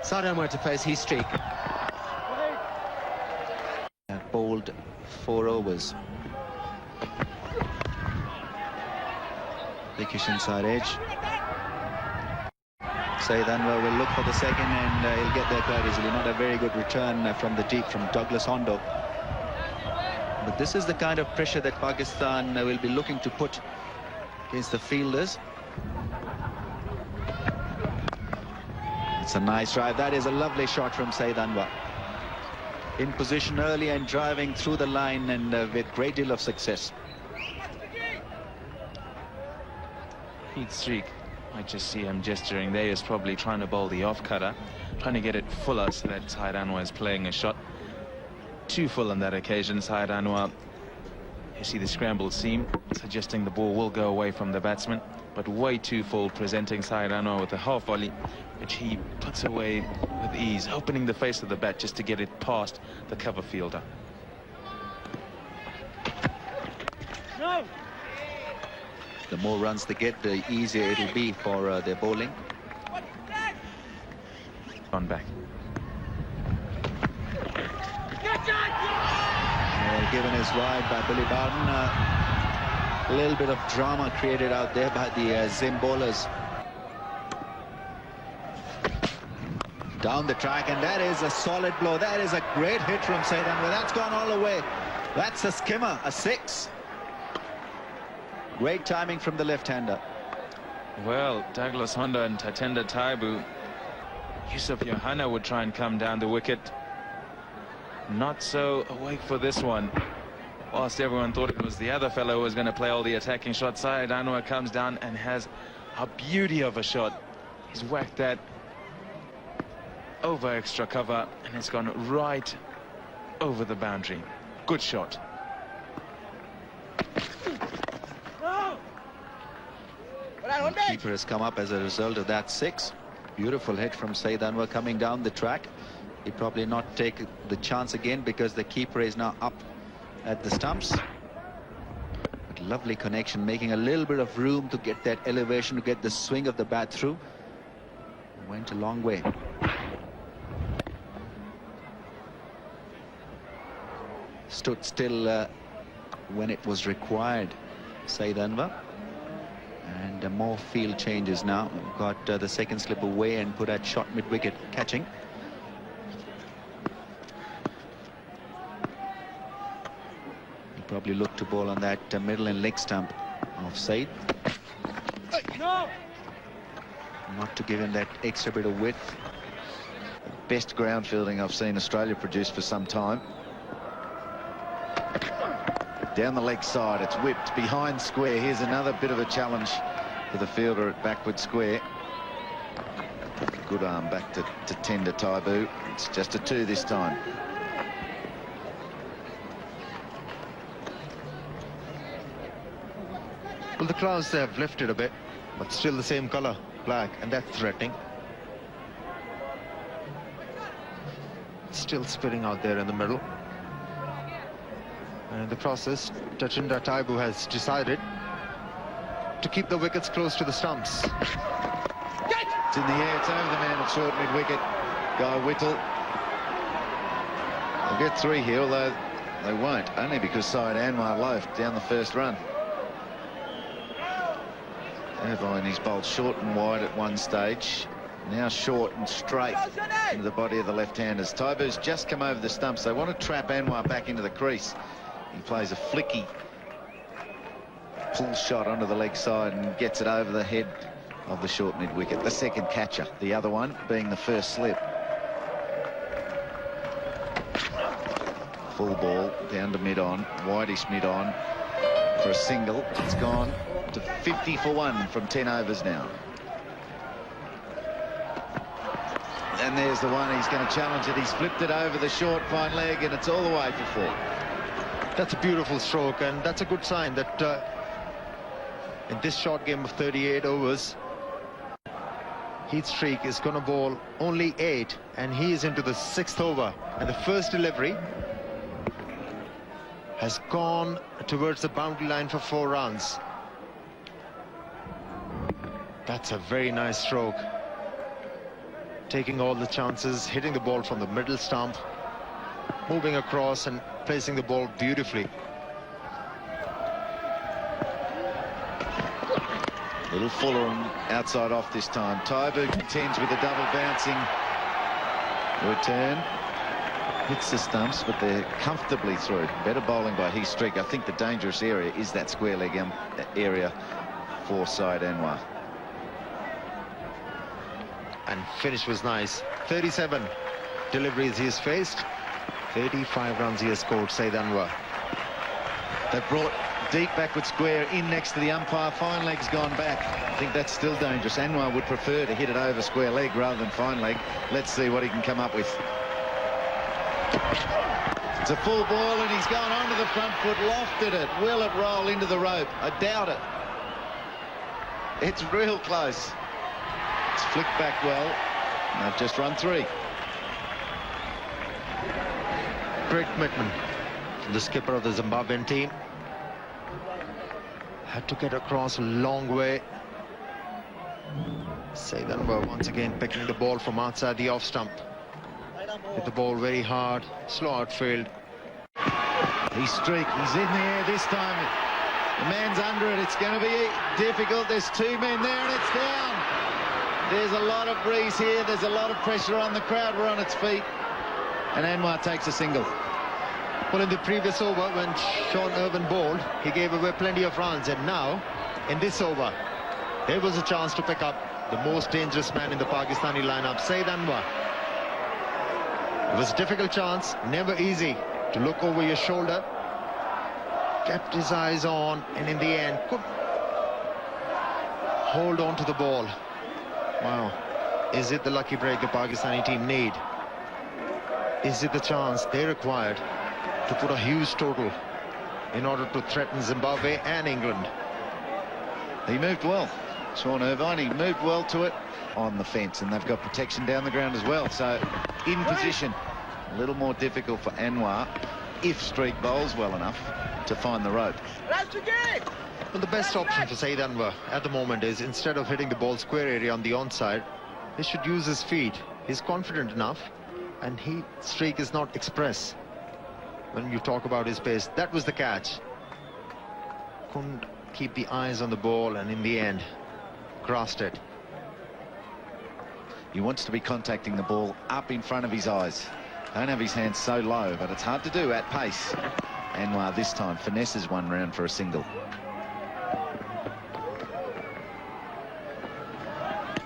Saeed Anwar to face his streak. Bowled 4 overs. Dickish inside edge. Saeed Anwar will look for the second, and he'll get there quite easily. Not a very good return from the deep from Douglas Hondo. But this is the kind of pressure that Pakistan will be looking to put against the fielders. It's a nice drive. That is a lovely shot from Saeed Anwar. In position early and driving through the line, and with great deal of success. Heat streak. I just see him gesturing there. He's probably trying to bowl the off cutter, trying to get it fuller so that Saeed Anwar is playing a shot too full on that occasion. Saeed Anwar, you see the scrambled seam suggesting the ball will go away from the batsman, but way too full, presenting Saeed Anwar with a half volley which he puts away with ease, opening the face of the bat just to get it past the cover fielder. No. The more runs they get, the easier it'll be for their bowling. On back. Given is wide by Billy Bowden. A little bit of drama created out there by the Zim bowlers. Down the track, and that is a solid blow. That is a great hit from Saeed Anwar. That's gone all the way. That's a skimmer, a 6. Great timing from the left-hander. Well, Douglas Hondo and Tatenda Taibu, Yusuf Johanna would try and come down the wicket. Not so awake for this one. Whilst everyone thought it was the other fellow who was going to play all the attacking shots, Saeed Anwar comes down and has a beauty of a shot. He's whacked that over extra cover, and it's gone right over the boundary. Good shot. The keeper has come up as a result of that 6. Beautiful hit from Saeed Anwar coming down the track. He'll probably not take the chance again because the keeper is now up at the stumps. But lovely connection, making a little bit of room to get that elevation, to get the swing of the bat through. Went a long way. Stood still when it was required, Saeed Anwar. And more field changes now. Got the second slip away and put at shot mid-wicket, catching. He probably looked to bowl on that middle and leg stump of Saeed. No. Not to give him that extra bit of width. Best ground fielding I've seen Australia produce for some time. Down the leg side, it's whipped behind square. Here's another bit of a challenge for the fielder at backward square. Good arm back to Tender Taibu. It's just a 2 this time. Well, the clouds have lifted a bit, but still the same color, black, and that's threatening. Still spitting out there in the middle. And in the process, Tatenda Taibu has decided to keep the wickets close to the stumps. It's in the air, it's over the man at short mid-wicket. Guy Whittle. They'll get 3 here, although they won't, only because Saeed Anwar loafed down the first run. Irvine, he's bowled short and wide at one stage. Now short and straight into the body of the left-handers. Taibu's just come over the stumps. They want to trap Anwar back into the crease. He plays a flicky pull shot onto the leg side and gets it over the head of the short mid-wicket. The second catcher, the other one being the first slip. Full ball down to mid-on, wideish mid-on for a single. It's gone to 50 for 1 from 10 overs now. And there's the one. He's going to challenge it. He's flipped it over the short fine leg, and it's all the way for 4. That's a beautiful stroke, and that's a good sign that in this short game of 38 overs, Heat Streak is going to bowl only 8, and he is into the 6th over. And the first delivery has gone towards the boundary line for 4 runs. That's a very nice stroke. taking all the chances, hitting the ball from the middle stump, moving across and placing the ball beautifully. Little fuller and outside off this time. Taibu contends with a double bouncing return. Hits the stumps, but they're comfortably through. Better bowling by Heath Streak. I think the dangerous area is that square leg area for Saeed Anwar. And finish was nice. 37 deliveries he has faced. 35 runs he has scored, Saeed Anwar. They've brought deep backward square in next to the umpire. Fine leg's gone back. I think that's still dangerous. Anwar would prefer to hit it over square leg rather than fine leg. Let's see what he can come up with. It's a full ball and he's gone onto the front foot, lofted it. Will it roll into the rope? I doubt it. It's real close. It's flicked back well. And they've just run 3. Great commitment from the skipper of the Zimbabwean team. Had to get across a long way. Saeed Anwar once again picking the ball from outside the off stump. Hit the ball very hard, slow outfield. He's Streak, he's in the air this time. The man's under it, it's going to be difficult. There's 2 men there and it's down. There's a lot of breeze here, there's a lot of pressure on the crowd. We're on its feet. And Anwar takes a single. Well, in the previous over, when Sean Irwin bowled, he gave away plenty of runs. And now, in this over, there was a chance to pick up the most dangerous man in the Pakistani lineup, Saeed Anwar. It was a difficult chance, never easy to look over your shoulder. Kept his eyes on, and in the end, could hold on to the ball. Wow. Is it the lucky break the Pakistani team need? Is it the chance they required to put a huge total in order to threaten Zimbabwe and England? He moved well, Sean Irvine. He moved well to it on the fence, and they've got protection down the ground as well. So in position, a little more difficult for Anwar if Streak bowls well enough to find the rope. Well, the best option for Saeed Anwar at the moment is, instead of hitting the ball square area on the onside, he should use his feet. He's confident enough, and Streak is not express when you talk about his pace. That was the catch. Couldn't keep the eyes on the ball, and in the end, crossed it. He wants to be contacting the ball up in front of his eyes. Don't have his hands so low, but it's hard to do at pace. Anwar this time finesses one round for a single.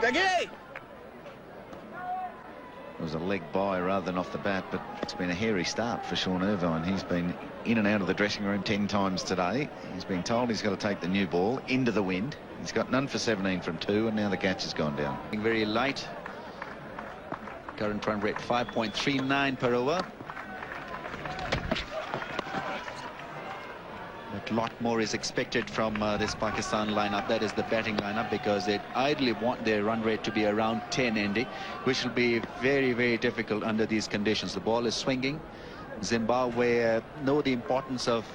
It was a leg by rather than off the bat, but it's been a hairy start for Sean Irvine. He's been in and out of the dressing room 10 times today. He's been told he's got to take the new ball into the wind. He's got none for 17 from 2, and now the catch has gone down. Very light. Current run rate 5.39 per over. A lot more is expected from this Pakistan lineup. That is the batting lineup, because they ideally want their run rate to be around 10, Andy, which will be very, very difficult under these conditions. The ball is swinging. Zimbabwe know the importance of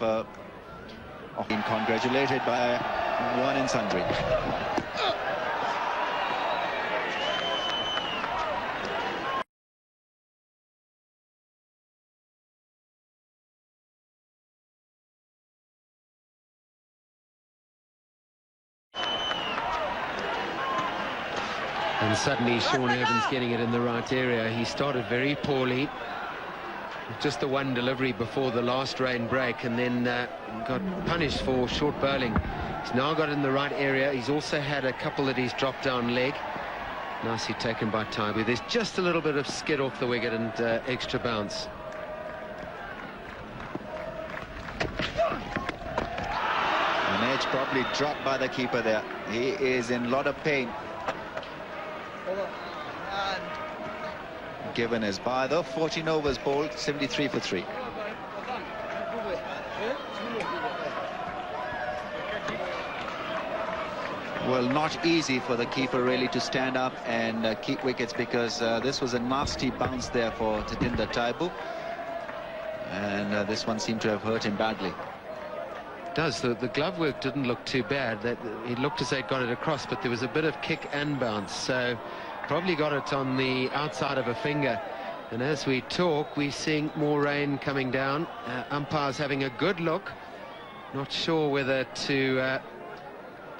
being congratulated by one and sundry. And suddenly Sean Irvin's getting it in the right area. He started very poorly. Just the one delivery before the last rain break, and then got punished for short bowling. He's now got it in the right area. He's also had a couple that he's dropped down leg. Nicely taken by Taibu. There's just a little bit of skid off the wicket and extra bounce. An edge probably dropped by the keeper there. He is in a lot of pain. Given his bye though, 14 overs bowled, 73 for 3. Well, not easy for the keeper really to stand up and keep wickets, because this was a nasty bounce there for Tatinder Taibu, and this one seemed to have hurt him badly. It does. The glove work didn't look too bad. It looked as though it got it across, but there was a bit of kick and bounce. So probably got it on the outside of a finger. And as we talk, we're seeing more rain coming down. Umpires having a good look. Not sure whether to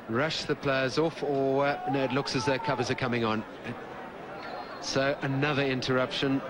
rush the players off or no, it looks as though covers are coming on. So another interruption.